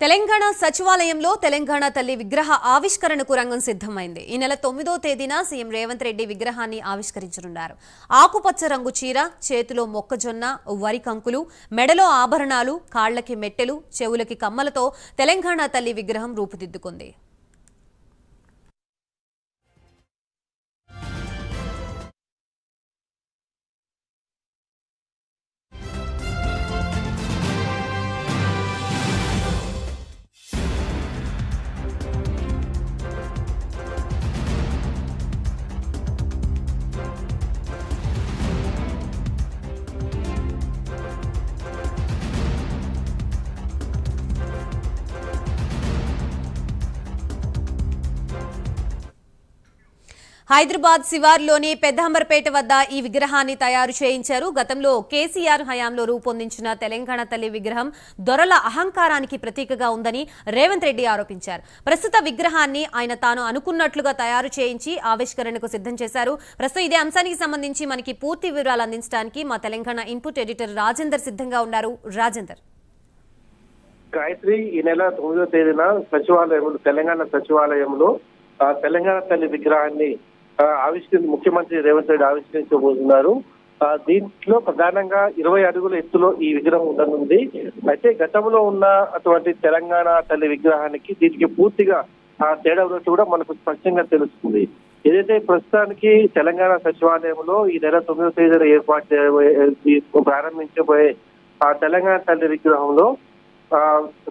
తెలంగాణ సచివాలయంలో తెలంగాణ తల్లి విగ్రహ ఆవిష్కరణకు రంగం సిద్ధమైంది. ఈ నెల 9వ తేదీన సీఎం రేవంత్ రెడ్డి విగ్రహాన్ని ఆవిష్కరించనున్నారు. ఆకుపచ్చ రంగు చీర, చేతిలో మొక్కజొన్న, వరి కంకులు, మెడలో ఆభరణాలు, కాళ్లకి మెట్టెలు, చెవులకి కమ్మలతో తెలంగాణ తల్లి విగ్రహం రూపుదిద్దుకుంది. హైదరాబాద్ శివార్లోని పెద్దాంబర్పేట వద్ద ఈ విగ్రహాన్ని తయారు చేయించారు. గతంలో కేసీఆర్ హయాంలో రూపొందించిన తెలంగాణ తల్లి విగ్రహం దొరల అహంకారానికి ప్రతీకగా ఉందని రేవంత్ రెడ్డి ఆరోపించారు. ప్రస్తుత విగ్రహాన్ని ఆయన తాను అనుకున్నట్లుగా తయారు చేయించి ఆవిష్కరణకు సిద్ధం చేశారు. ప్రస్తుతం ఇదే అంశానికి సంబంధించి మనకి పూర్తి వివరాలు అందించడానికి మా తెలంగాణ ఇన్పుట్ ఎడిటర్ రాజేందర్ సిద్ధంగా ఉన్నారు. రాజేందర్. గాయత్రి, ఈ నెల 9వ తేదీన తెలంగాణ సచివాలయంలో తెలంగాణ తల్లి విగ్రహాన్ని ముఖ్యమంత్రి రేవంత్ రెడ్డి ఆవిష్కరించబోతున్నారు. దీంట్లో ప్రధానంగా 20 అడుగుల ఎత్తులో ఈ విగ్రహం ఉండనుంది. అయితే గతంలో ఉన్న అటువంటి తెలంగాణ తల్లి విగ్రహానికి దీనికి పూర్తిగా తేడా ఉన్నట్టు కూడా మనకు స్పష్టంగా తెలుస్తుంది. ఏదైతే ప్రస్తుతానికి తెలంగాణ సచివాలయంలో ఈ నెల 9వ తేదీన ప్రారంభించబోయే తెలంగాణ తల్లి విగ్రహంలో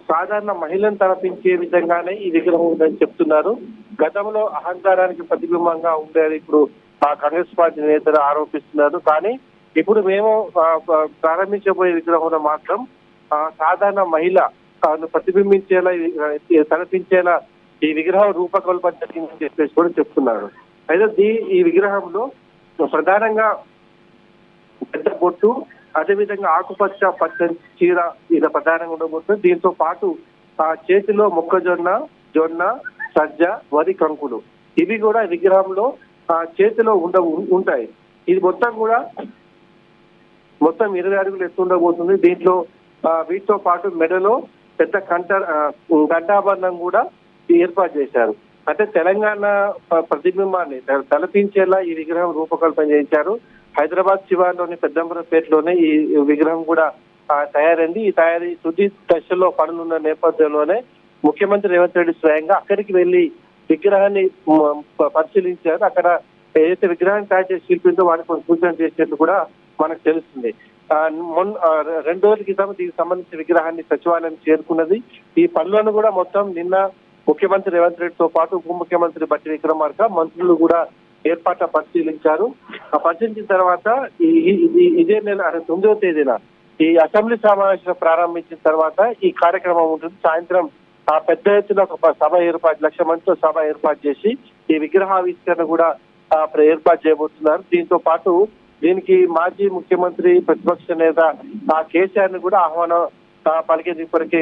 సాధారణ మహిళను తలపించే విధంగానే ఈ విగ్రహం ఉందని చెప్తున్నారు. గతంలో అహంకారానికి ప్రతిబింబంగా ఉండేది ఇప్పుడు కాంగ్రెస్ పార్టీ నేతలు ఆరోపిస్తున్నారు. కానీ ఇప్పుడు మేము ప్రారంభించబోయే విగ్రహంలో మాత్రం సాధారణ మహిళ ప్రతిబింబించేలా తలపించేలా ఈ విగ్రహం రూపకల్పన జరిగిందని చెప్పేసి కూడా చెప్తున్నారు. అయితే ఈ విగ్రహంలో ప్రధానంగా పెద్ద బొట్టు, అదేవిధంగా ఆకుపచ్చ పచ్చని చీర ఇది ప్రధానంగా ఉండబోతుంది. దీంతో పాటు చేతిలో మొక్కజొన్న, జొన్న, సజ్జ, వరి కంకులు ఇవి కూడా విగ్రహంలో చేతిలో ఉంటాయి. ఇది మొత్తం 20 అడుగులు ఎత్తు ఉండబోతుంది. దీంట్లో వీటితో పాటు మెడలో పెద్ద కంఠాభరణం కూడా ఏర్పాటు చేశారు. అంటే తెలంగాణ ప్రతిబింబాన్ని తలపించేలా ఈ విగ్రహం రూపకల్పన చేయించారు. హైదరాబాద్ శివార్లోని పెద్దంబరపేటలోనే ఈ విగ్రహం కూడా తయారైంది. ఈ తయారీ తుది దశలో పనులున్న నేపథ్యంలోనే ముఖ్యమంత్రి రేవంత్ రెడ్డి స్వయంగా అక్కడికి వెళ్లి విగ్రహాన్ని పరిశీలించారు. అక్కడ ఏదైతే విగ్రహాన్ని తయారు చేసి శిల్పిందో వారికి కొన్ని సూచన చేసినట్లు కూడా మనకు తెలుస్తుంది. 2 రోజుల క్రితం దీనికి సంబంధించిన విగ్రహాన్ని సచివాలయం చేరుకున్నది. ఈ పనులను కూడా మొత్తం నిన్న ముఖ్యమంత్రి రేవంత్ రెడ్డితో పాటు ఉప ముఖ్యమంత్రి బట్టి విక్రమార్క మంత్రులు కూడా ఏర్పాట్ల పరిశీలించారు. పరిశీలించిన తర్వాత ఇదే నెల 9వ తేదీన ఈ అసెంబ్లీ సమావేశం ప్రారంభించిన తర్వాత ఈ కార్యక్రమం ఉంటుంది. సాయంత్రం పెద్ద ఎత్తున ఒక సభ 1,00,000 మందితో సభ ఏర్పాటు చేసి ఈ విగ్రహావిష్కరణ కూడా ఏర్పాటు చేయబోతున్నారు. దీంతో పాటు దీనికి మాజీ ముఖ్యమంత్రి ప్రతిపక్ష నేత కేసీఆర్ ని కూడా ఆహ్వానం పలికేది ఇప్పటికీ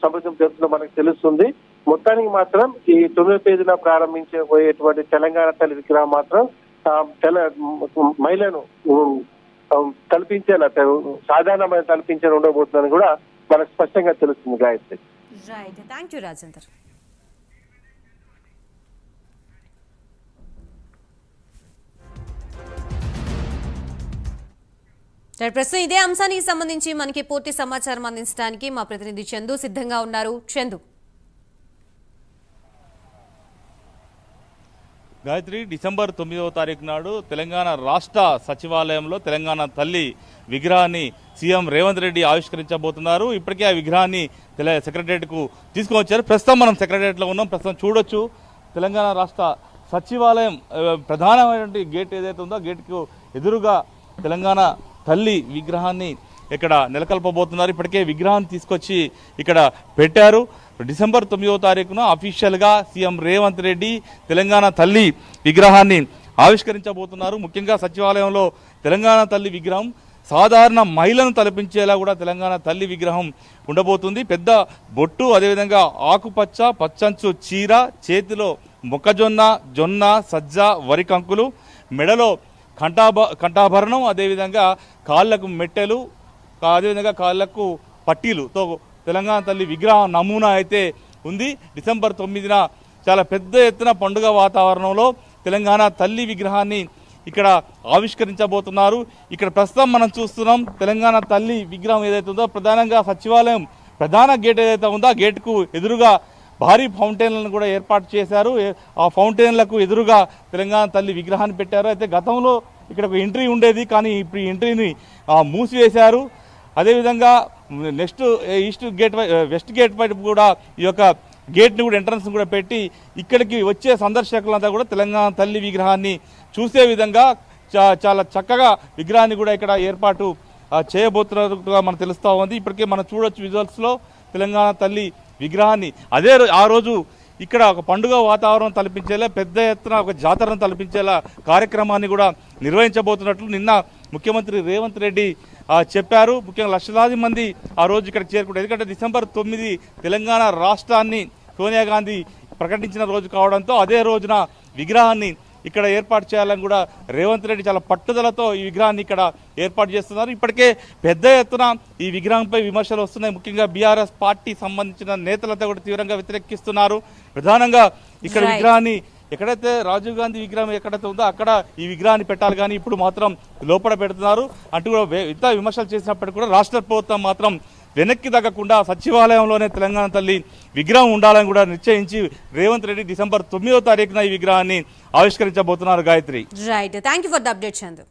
సంబంధం జరుగుతుందో మనకు తెలుస్తుంది. మొత్తానికి మాత్రం ఈ 9వ తేదీన ప్రారంభించబోయేటువంటి తెలంగాణ తల్లి విగ్రహం మాత్రం మహిళను కల్పించేలా సాధారణమైన కల్పించేలా ఉండబోతుందని కూడా మనకు స్పష్టంగా తెలుస్తుంది. Gayatri. Right, thank you Rajender. ప్రస్తుతం ఇదే అంశానికి సంబంధించి మనకి పూర్తి సమాచారం అందించడానికి మా ప్రతినిధి చందు సిద్ధంగా ఉన్నారు. చందు. గాయత్రి, డిసెంబర్ 9వ తారీఖు నాడు తెలంగాణ రాష్ట్ర సచివాలయంలో తెలంగాణ తల్లి విగ్రహాన్ని సీఎం రేవంత్ రెడ్డి ఆవిష్కరించబోతున్నారు. ఇప్పటికే ఆ విగ్రహాన్ని సెక్రటరియట్కు తీసుకొని వచ్చారు. ప్రస్తుతం మనం సెక్రటరియట్లో ఉన్నాం. ప్రస్తుతం చూడొచ్చు తెలంగాణ రాష్ట్ర సచివాలయం ప్రధానమైనటువంటి గేట్ ఏదైతే ఉందో గేట్కు ఎదురుగా తెలంగాణ తల్లి విగ్రహాన్ని ఇక్కడ నెలకొల్పబోతున్నారు. ఇప్పటికే విగ్రహాన్ని తీసుకొచ్చి ఇక్కడ పెట్టారు. డిసెంబర్ 9వ తారీఖున అఫీషియల్గా సీఎం రేవంత్ రెడ్డి తెలంగాణ తల్లి విగ్రహాన్ని ఆవిష్కరించబోతున్నారు. ముఖ్యంగా సచివాలయంలో తెలంగాణ తల్లి విగ్రహం సాధారణ మహిళను తలపించేలా కూడా తెలంగాణ తల్లి విగ్రహం ఉండబోతుంది. పెద్ద బొట్టు, అదేవిధంగా ఆకుపచ్చ పచ్చంచు చీర, చేతిలో మొక్కజొన్న, జొన్న, సజ్జ, వరి కంకులు, మెడలో కంఠాభరణం, అదేవిధంగా కాళ్లకు మెట్టెలు, అదేవిధంగా కాళ్లకు పట్టీలుతో తెలంగాణ తల్లి విగ్రహ నమూనా అయితే ఉంది. డిసెంబర్ 9న చాలా పెద్ద ఎత్తున పండుగ వాతావరణంలో తెలంగాణ తల్లి విగ్రహాన్ని ఇక్కడ ఆవిష్కరించబోతున్నారు. ఇక్కడ ప్రస్తుతం మనం చూస్తున్నాం తెలంగాణ తల్లి విగ్రహం ఏదైతే ఉందో ప్రధానంగా సచివాలయం ప్రధాన గేట్ ఏదైతే ఉందో ఆ గేటుకు ఎదురుగా భారీ ఫౌంటైన్లను కూడా ఏర్పాటు చేశారు. ఆ ఫౌంటైన్లకు ఎదురుగా తెలంగాణ తల్లి విగ్రహాన్ని పెట్టారు. అయితే గతంలో ఇక్కడ ఒక ఎంట్రీ ఉండేది, కానీ ఇప్పుడు ఈ ఎంట్రీని మూసివేశారు. అదేవిధంగా నెక్స్ట్ వెస్ట్ గేట్ వైపు కూడా ఈ యొక్క గేట్ని కూడా ఎంట్రన్స్ కూడా పెట్టి ఇక్కడికి వచ్చే సందర్శకులంతా కూడా తెలంగాణ తల్లి విగ్రహాన్ని చూసే విధంగా చాలా చక్కగా విగ్రహాన్ని కూడా ఇక్కడ ఏర్పాటు చేయబోతున్నట్టుగా మనకు తెలుస్తూ ఉంది. ఇప్పటికే మనం చూడొచ్చు విజువల్స్లో తెలంగాణ తల్లి విగ్రహాన్ని ఆ రోజు ఇక్కడ ఒక పండుగ వాతావరణం తలపించేలా పెద్ద ఎత్తున ఒక జాతరను తలపించేలా కార్యక్రమాన్ని కూడా నిర్వహించబోతున్నట్లు నిన్న ముఖ్యమంత్రి రేవంత్ రెడ్డి చెప్పారు. ముఖ్యంగా లక్షలాది మంది ఆ రోజు ఇక్కడికి చేరుకుంటారు. ఎందుకంటే డిసెంబర్ 9 తెలంగాణ రాష్ట్రాన్ని సోనియా గాంధీ ప్రకటించిన రోజు కావడంతో అదే రోజున విగ్రహాన్ని ఇక్కడ ఏర్పాటు చేయాలని కూడా రేవంత్ రెడ్డి చాలా పట్టుదలతో ఈ విగ్రహాన్ని ఇక్కడ ఏర్పాటు చేస్తున్నారు. ఇప్పటికే పెద్ద ఎత్తున ఈ విగ్రహంపై విమర్శలు వస్తున్నాయి. ముఖ్యంగా బీఆర్ఎస్ పార్టీ సంబంధించిన నేతలతో కూడా తీవ్రంగా వ్యతిరేకిస్తున్నారు. ప్రధానంగా ఇక్కడ విగ్రహాన్ని ఎక్కడైతే రాజీవ్ గాంధీ విగ్రహం ఎక్కడైతే ఉందో అక్కడ ఈ విగ్రహాన్ని పెట్టాలి, కానీ ఇప్పుడు మాత్రం లోపల పెడుతున్నారు అంటూ కూడా ఇంత విమర్శలు చేసినప్పటికీ కూడా రాష్ట్ర ప్రభుత్వం మాత్రం వెనక్కి తగ్గకుండా సచివాలయంలోనే తెలంగాణ తల్లి విగ్రహం ఉండాలని కూడా నిశ్చయించి రేవంత్ రెడ్డి డిసెంబర్ 9వ తారీఖున ఈ విగ్రహాన్ని ఆవిష్కరించబోతున్నారు. Gayatri. Right, thank you for the update Chandu.